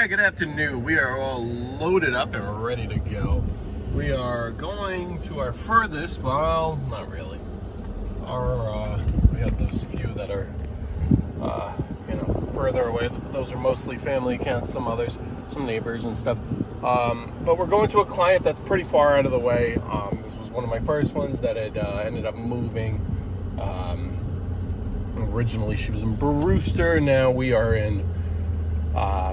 Hi, good afternoon. We are all loaded up and we're ready to go. We are going to our furthest, well, not really. We have those few that are, further away. Those are mostly family accounts, some others, some neighbors and stuff. But we're going to a client that's pretty far out of the way. This was one of my first ones that had ended up moving. Originally she was in Brewster. Now we are in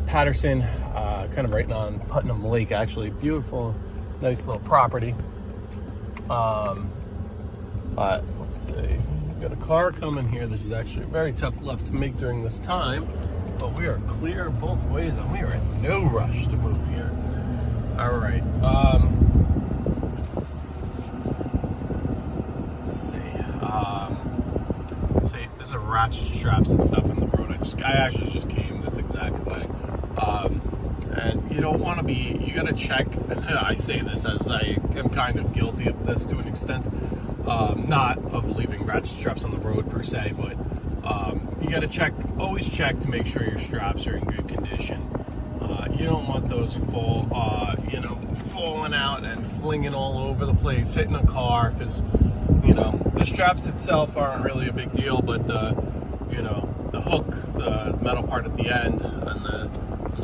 Patterson, kind of right on Putnam Lake, actually. Beautiful, nice little property. But let's see, we've got a car coming here. This is actually a very tough left to make during this time, but we are clear both ways and we are in no rush to move here. All right. Let's see. See, there's a ratchet straps and stuff in the road. I actually just came this exact way. And you don't want to be, you got to check. I say this as I am kind of guilty of this to an extent. Not of leaving ratchet straps on the road per se, but you got to check, always check to make sure your straps are in good condition. You don't want those falling out and flinging all over the place, hitting a car, because, the straps itself aren't really a big deal, but the hook, the metal part at the end, and the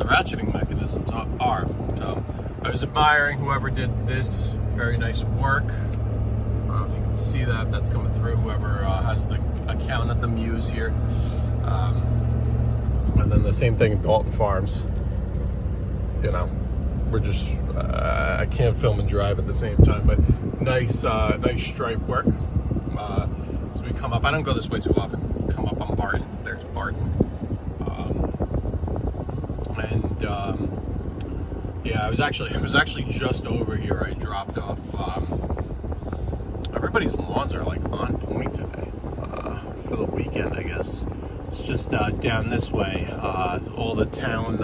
ratcheting mechanisms are. So I was admiring whoever did this. Very nice work. I don't know if you can see that. That's coming through. Whoever has the account at the Muse here. And then the same thing in Dalton Farms. We're just, I can't film and drive at the same time, but nice stripe work. So we come up, I don't go this way too often. Come up on Barton. There's Barton. Yeah, I was actually just over here. I dropped off. Everybody's lawns are like on point today for the weekend, I guess. It's just down this way, all the town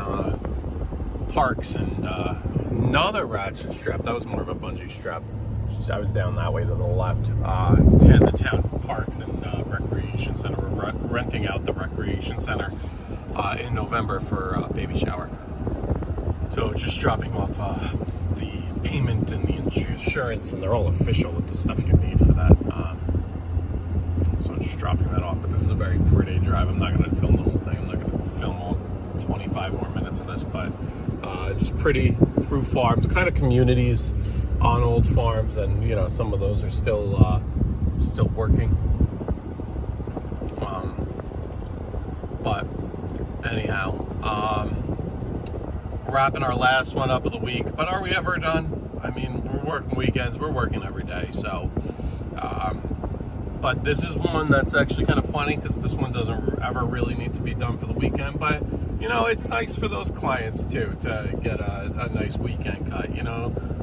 parks and another ratchet strap. That was more of a bungee strap. I was down that way to the left. The town parks and recreation center. We're renting out the recreation center in November for a baby shower. So just dropping off the payment and the insurance, and they're all official with the stuff you need for that. So I'm just dropping that off. But this is a very pretty drive. I'm not going to film the whole thing. I'm not going to film all 25 more minutes of this, but just pretty through farms, kind of communities on old farms, and some of those are still working. But anyhow, wrapping our last one up of the week. But are we ever done? I mean, we're working weekends, we're working every day. So, but this is one that's actually kind of funny, because this one doesn't ever really need to be done for the weekend. But it's nice for those clients too to get a nice weekend cut.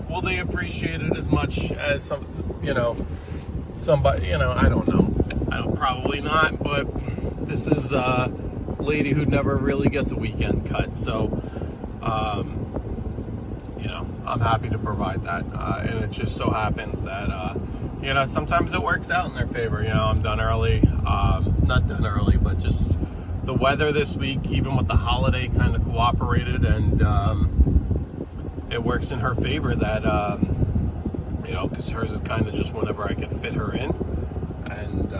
Will they appreciate it as much as somebody? I don't know. Probably not. But this is a lady who never really gets a weekend cut, so I'm happy to provide that. And it just so happens that sometimes it works out in their favor. I'm done early. Not done early, but just the weather this week, even with the holiday, kind of cooperated, and it works in her favor that because hers is kind of just whenever I can fit her in, and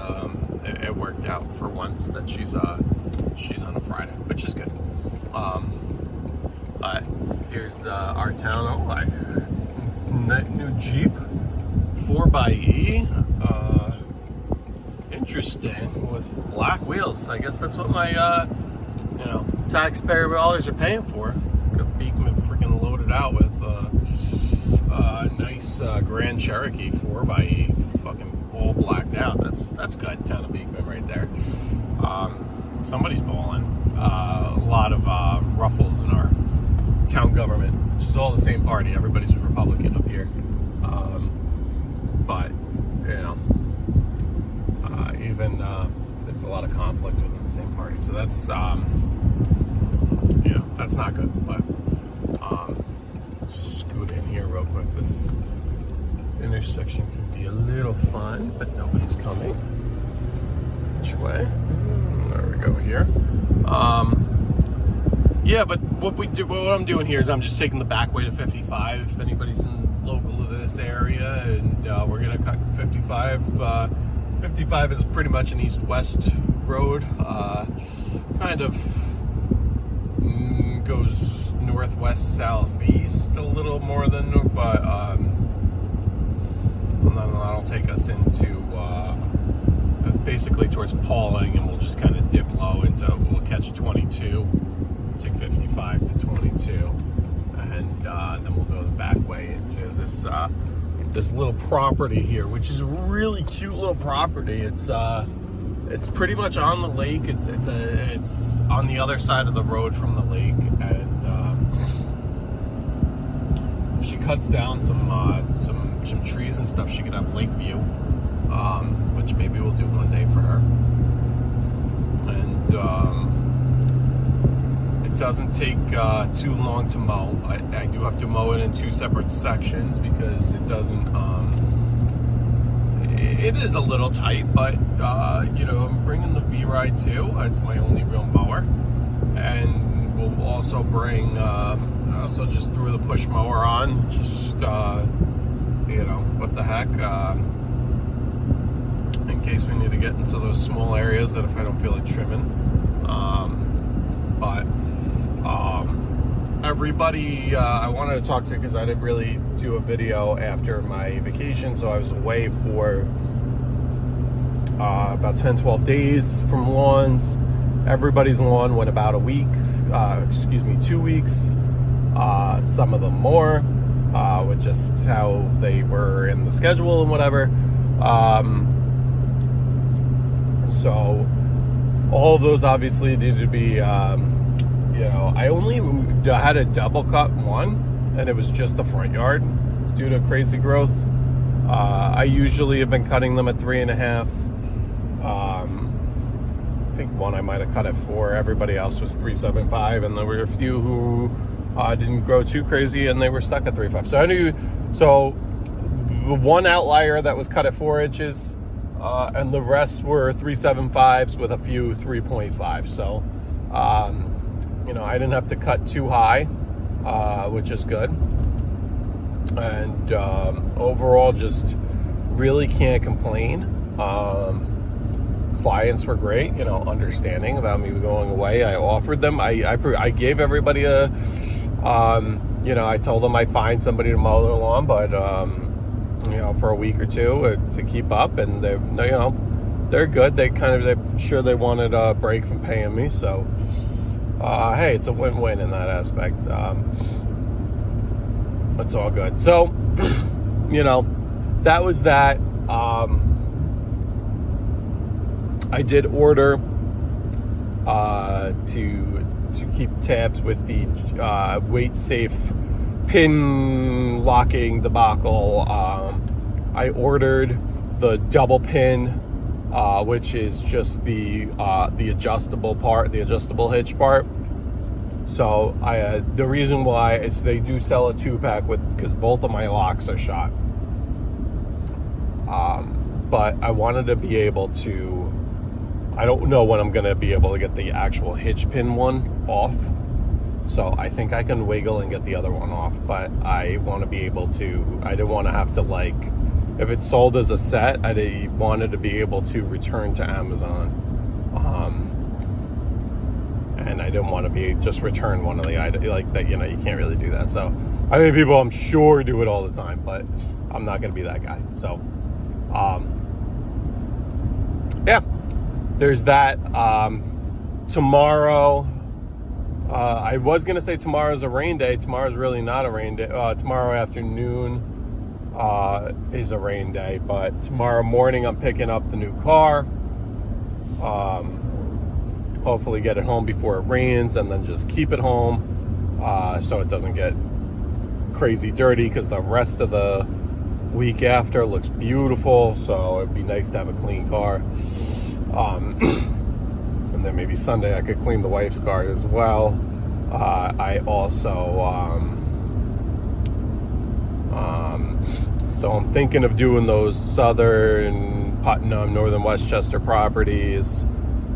it worked out for once that she's on a Friday, which is good. Here's our town. New Jeep 4xe. Interesting, with black wheels. I guess that's what my taxpayer dollars are paying for. Got Beekman freaking loaded out with a nice Grand Cherokee 4xe, fucking all blacked out. That's good. Town of Beekman right there. Somebody's balling. A lot of ruffles in our town government, which is all the same party. Everybody's a Republican up here. But even there's a lot of conflict within the same party. So that's that's not good. But scoot in here real quick. This intersection can be a little fun, but nobody's coming. Which way? There we go here. Yeah, but what I'm doing here is I'm just taking the back way to 55. If anybody's local to this area, and we're gonna cut 55. 55 is pretty much an east-west road. Kind of goes northwest, southeast a little more than, but that'll take us into basically towards Pauling, and we'll just kind of dip low into, we'll catch 22, take 55 to 22, and then we'll go the back way into this little property here, which is a really cute little property. It's pretty much on the lake. It's on the other side of the road from the lake, and if she cuts down some trees and stuff, she could have lake view, which maybe we'll do one day for her. And it doesn't take too long to mow. I do have to mow it in two separate sections because it doesn't. It is a little tight, but I'm bringing the V-Ride too. It's my only real mower, and we'll also bring. I also just threw the push mower on. Just what the heck. In case we need to get into those small areas that if I don't feel like trimming. Everybody I wanted to talk to, because I didn't really do a video after my vacation, so I was away for about 10-12 days from lawns. Everybody's lawn went about a week, 2 weeks, some of them more, with just how they were in the schedule and whatever. So all of those obviously needed to be, I only had a double cut one, and it was just the front yard due to crazy growth. I usually have been cutting them at 3.5. I think one I might have cut at 4. Everybody else was 3.75, and there were a few who didn't grow too crazy, and they were stuck at 3.5. So the one outlier that was cut at 4 inches. And the rest were 3.75s with a few 3.5. So, I didn't have to cut too high, which is good. And overall, just really can't complain. Clients were great, understanding about me going away. I offered them. I gave everybody a, I told them I'd find somebody to mow their lawn, but for a week or two to keep up, and they're good. They're sure they wanted a break from paying me, so hey, it's a win-win in that aspect. It's all good. So that was that. I did order to keep tabs with the weight safe pin locking debacle. I ordered the double pin, which is just the adjustable part, the adjustable hitch part. So the reason why is they do sell a 2-pack because both of my locks are shot. But I wanted to be able to. I don't know when I'm going to be able to get the actual hitch pin one off. So I think I can wiggle and get the other one off, but I want to be able to. I didn't want to have to if it's sold as a set, I wanted to be able to return to Amazon, and I didn't want to just return one of the items like that. You can't really do that. So people, I'm sure, do it all the time, but I'm not going to be that guy. So, yeah, there's that. Tomorrow. I was going to say tomorrow's a rain day. Tomorrow's really not a rain day. Tomorrow afternoon is a rain day, but tomorrow morning I'm picking up the new car. Hopefully get it home before it rains, and then just keep it home so it doesn't get crazy dirty, because the rest of the week after looks beautiful. So it'd be nice to have a clean car. And then maybe Sunday I could clean the wife's car as well. I also, so I'm thinking of doing those southern Putnam, northern Westchester properties,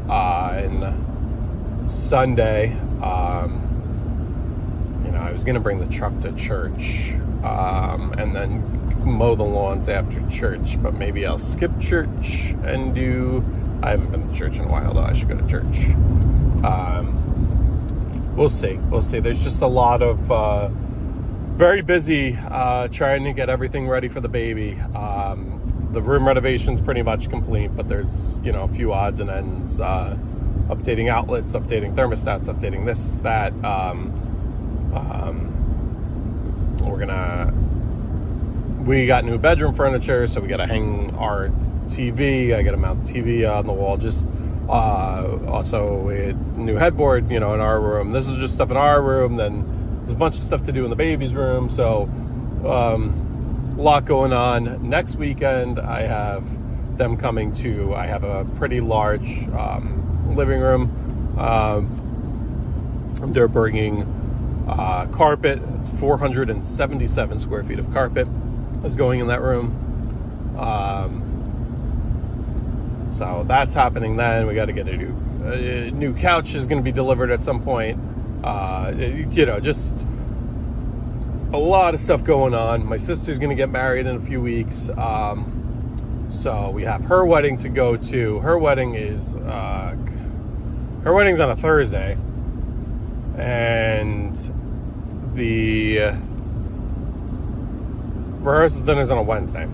and Sunday, I was going to bring the truck to church and then mow the lawns after church, but maybe I'll skip church and I haven't been to church in a while, though. I should go to church. We'll see. There's just a lot of very busy trying to get everything ready for the baby. The room renovation's pretty much complete, but there's, a few odds and ends, updating outlets, updating thermostats, updating this, that. We got new bedroom furniture, so we got to hang our TV. I got to mount the TV on the wall. Just also we had new headboard, in our room. This is just stuff in our room. Then there's a bunch of stuff to do in the baby's room. So a lot going on. Next weekend, I have them coming to. I have a pretty large living room. They're bringing carpet. It's 477 square feet of carpet is going in that room. So that's happening then. We got to get a new couch is going to be delivered at some point. Just a lot of stuff going on. My sister's going to get married in a few weeks. So we have her wedding to go to. Her wedding's on a Thursday. And the rehearsal dinner's on a Wednesday.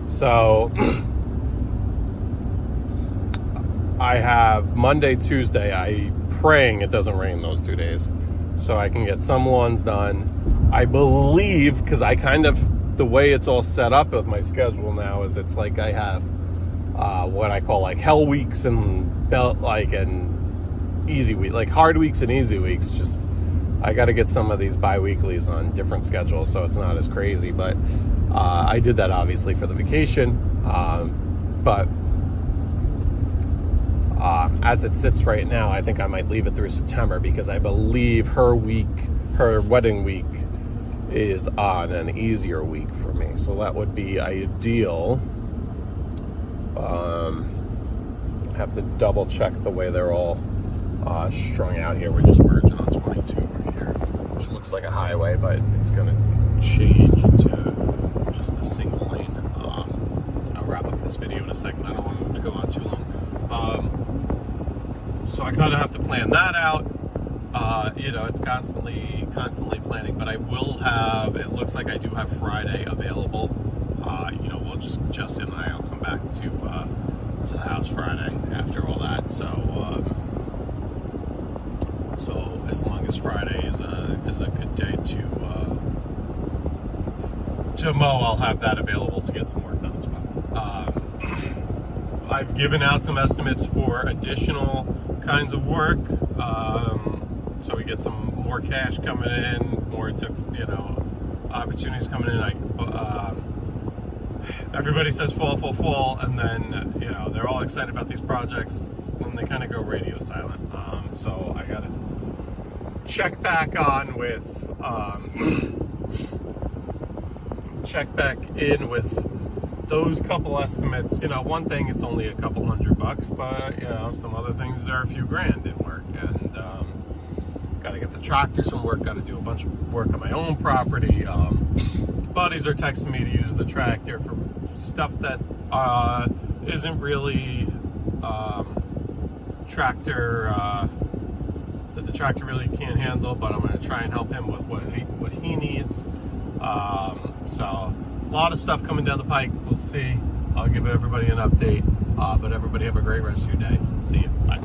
So I have Monday, Tuesday. I'm praying it doesn't rain those 2 days, so I can get some lawns done. I believe, because the way it's all set up with my schedule now is it's like I have what I call like hell weeks and and easy week, like hard weeks and easy weeks. Just I got to get some of these bi-weeklies on different schedules, so it's not as crazy. But I did that obviously for the vacation. But as it sits right now, I think I might leave it through September, because I believe her wedding week is on an easier week for me. So that would be ideal. I have to double check the way they're all strung out here. We're just merging on 22 right here, which looks like a highway, but it's going to change into just a single lane. I'll wrap up this video in a second. I don't want it to go on too long. So I kind of have to plan that out. It's constantly planning, but I will have, it looks like I do have Friday available. We'll just Justin and I'll come back to the house Friday after all that. So as long as Friday is a good day to mow, I'll have that available to get some work done as well. I've given out some estimates for additional kinds of work, so we get some more cash coming in, more opportunities coming in. Everybody says fall, and then they're all excited about these projects, and they kind of go radio silent. So I gotta check back in with those couple estimates. One thing, it's only a couple $100, but some other things are a few grand in work, and got to get the tractor some work, got to do a bunch of work on my own property. Buddies are texting me to use the tractor for stuff that isn't really tractor that the tractor really can't handle, but I'm going to try and help him with what he needs. So a lot of stuff coming down the pike. We'll see. I'll give everybody an update, but everybody have a great rest of your day. See you. Bye.